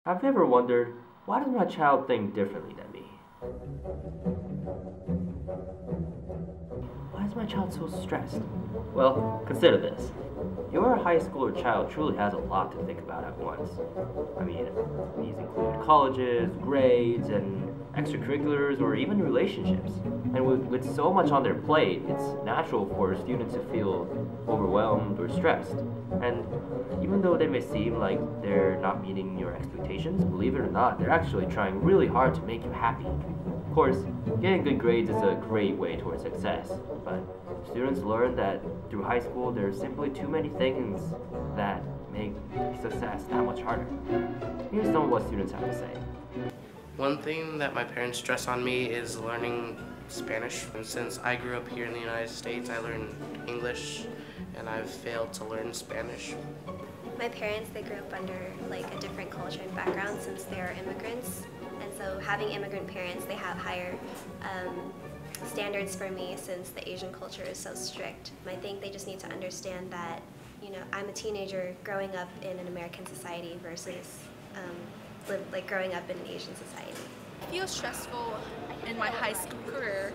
Have you ever wondered, why does my child think differently than me? Why is my child so stressed? Well, consider this. Your high schooler child truly has a lot to think about at once. I mean, these include colleges, grades, and extracurriculars, or even relationships. And with so much on their plate, it's natural for students to feel overwhelmed or stressed. And even though they may seem like they're not meeting your expectations, believe it or not, they're actually trying really hard to make you happy. Of course, getting good grades is a great way towards success, but students learn that through high school there's simply too many things that make success that much harder. Here's some of what students have to say. One thing that my parents stress on me is learning Spanish. And since I grew up here in the United States, I learned English and I've failed to learn Spanish. My parents, they grew up under like a different culture and background since they are immigrants. And so having immigrant parents, they have higher standards for me since the Asian culture is so strict. I think they just need to understand that, I'm a teenager growing up in an American society versus like growing up in an Asian society. Feels stressful in my high school career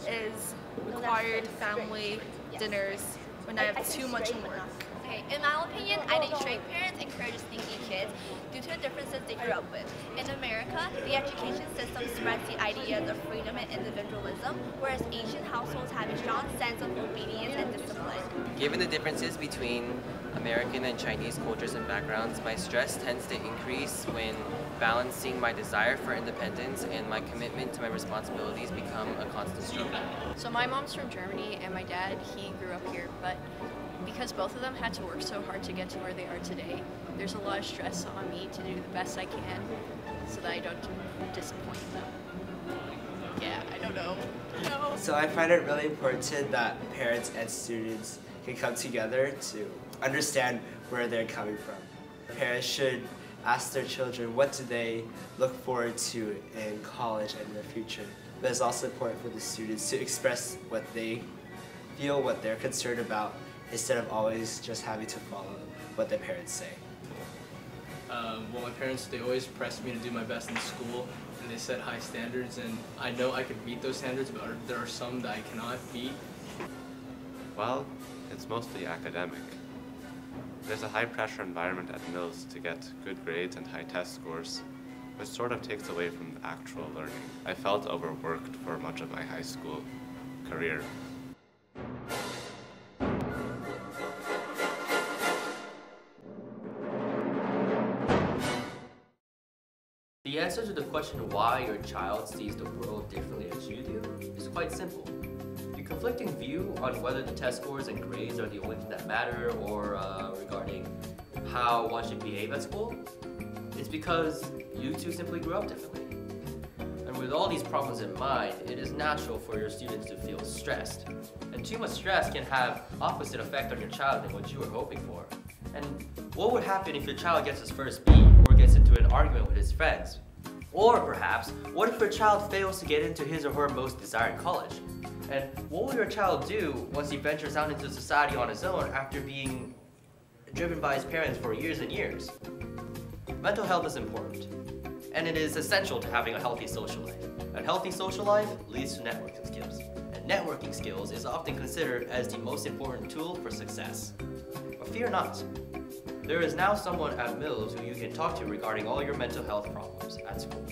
is required family dinners when I have too much work. Okay, in my opinion, I think straight parents encourage sneaky kids due to the differences they grew up with. In America, the education system spreads the ideas of freedom and individualism, whereas Asian households have a strong sense of obedience and discipline. Given the differences between American and Chinese cultures and backgrounds, my stress tends to increase when balancing my desire for independence and my commitment to my responsibilities become a constant struggle. So my mom's from Germany and my dad, he grew up here, but because both of them had to work so hard to get to where they are today, there's a lot of stress on me to do the best I can so that I don't disappoint them. Yeah, I don't know. No. So I find it really important that parents and students can come together to understand where they're coming from. Parents should ask their children what do they look forward to in college and in the future. But it's also important for the students to express what they feel, what they're concerned about, instead of always just having to follow what their parents say. Well, my parents, they always pressed me to do my best in school, and they set high standards, and I know I could meet those standards, but there are some that I cannot meet. Well, it's mostly academic. There's a high-pressure environment at Mills to get good grades and high test scores, which sort of takes away from the actual learning. I felt overworked for much of my high school career. The answer to the question why your child sees the world differently as you do is quite simple. The conflicting view on whether the test scores and grades are the only thing that matter or regarding how one should behave at school, it's because you two simply grew up differently. And with all these problems in mind, it is natural for your students to feel stressed. And too much stress can have opposite effect on your child than what you were hoping for. And what would happen if your child gets his first B or gets into an argument with his friends? Or perhaps, what if your child fails to get into his or her most desired college? And what will your child do once he ventures out into society on his own after being driven by his parents for years and years? Mental health is important, and it is essential to having a healthy social life. A healthy social life leads to networking skills, and networking skills is often considered as the most important tool for success. But fear not. There is now someone at Mills who you can talk to regarding all your mental health problems at school.